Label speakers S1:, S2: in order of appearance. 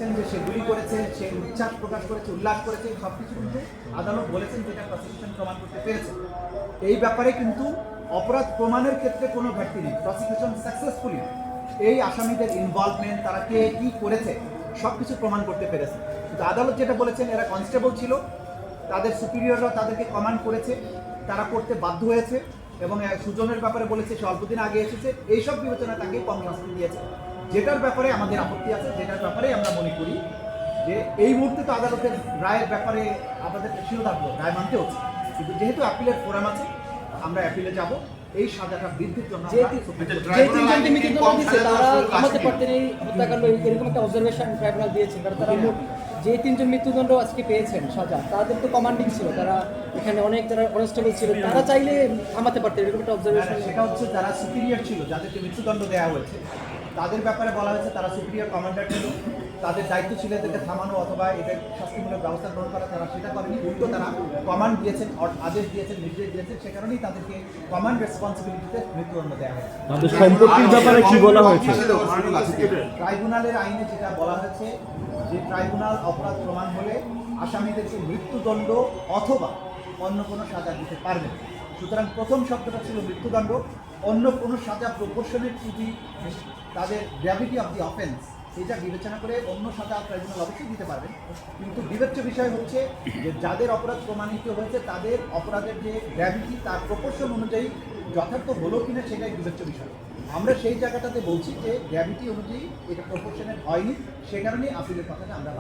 S1: দেখেছেন যে সে গুলি করেছে, সে উচ্ছ্বাস প্রকাশ করেছে, উল্লাস করেছে, সব কিছু কিন্তু আদালত বলেছেন যেটা প্রসিকিউশন প্রমাণ করতে পেরেছে। এই ব্যাপারে কিন্তু অপরাধ প্রমাণের ক্ষেত্রে কোনো ঘাটতি নেই। প্রসিকিউশন সাকসেসফুলি এই আসামিদের ইনভলভমেন্ট, তারা কে কী করেছে সব কিছু প্রমাণ করতে পেরেছে। কিন্তু আদালত যেটা বলেছেন, এরা কনস্টেবল ছিল, তাদের সুপিরিয়ররা তাদেরকে কমান্ড করেছে, তারা করতে বাধ্য হয়েছে, এবং সুজনের ব্যাপারে বলেছে সে অল্পদিন আগে এসেছে, এইসব বিবেচনা তাকে কম শাস্তি দিয়েছে। যেটার ব্যাপারে আমাদের আপত্তি আছে, যেটার ব্যাপারে আমরা মনে করি যে এই মুহূর্তে তো আদালতের রায়ের ব্যাপারে আমাদের শিরোধার্য রায় মানতে হচ্ছে, কিন্তু যেহেতু অ্যাপিলের ফোরাম আছে, আমরা অ্যাপিলে যাব। এই সাজাটা বৃদ্ধির জন্য
S2: যে তিনজন মৃত্যুদণ্ড আজকে পেয়েছেন সাজা, তাদের তো কমান্ডিং ছিল, তারা এখানে অনেক যারা কনস্টেবল ছিল, তারা চাইলে থামাতে পারতেন, এরকম একটা অবজারভেশন।
S1: সেটা হচ্ছে যারা সুপিরিয়র ছিল, যাদেরকে মৃত্যুদণ্ড দেওয়া হয়েছে, তাদের ব্যাপারে বলা হয়েছে তারা সুপিরিয়র কমান্ডার ছিল, তাদের দায়িত্ব ছিল এদেরকে থামানো অথবা এদের শাস্তিমূলক ব্যবস্থা গ্রহণ করা, তারা সেটা করেনি। উল্টো তারা কমান্ড দিয়েছেন, আদেশ দিয়েছেন, নির্দেশ দিয়েছেন, সে কারণেই তাদেরকে কমান্ড রেসপন্সিবিলিটিতে মৃত্যুদণ্ড দেওয়া হয়েছে।
S3: তাদের সম্পত্তির ব্যাপারে কি বলা হয়েছে?
S1: ট্রাইব্যুনালের আইনে যেটা বলা হয়েছে যে ট্রাইব্যুনাল অপরাধ প্রমাণ হলে আসামিদেরকে মৃত্যুদণ্ড অথবা অন্য কোনো সাজা দিতে পারবে। সুতরাং প্রথম শব্দটা ছিল মৃত্যুদণ্ড, অন্য কোনো সাজা প্রপোর্শনেট টু দি তাদের গ্র্যাভিটি অফ দি অফেন্স, এটা বিবেচনা করে অন্য সাজা ট্রাইব্যুনাল অবশ্যই দিতে পারবেন। কিন্তু বিবেচ্য বিষয় হচ্ছে যে যাদের অপরাধ প্রমাণিত হয়েছে তাদের অপরাধের যে গ্র্যাভিটি তার প্রপোর্শন অনুযায়ী যথার্থ হলো কিনা সেটাই বিবেচ্য বিষয়। আমরা সেই জায়গাটাতে বলছি যে গ্র্যাভিটি অনুযায়ী এটা প্রপোর্শনেট হয়নি, সে কারণেই আপিলের কথাটা আমরা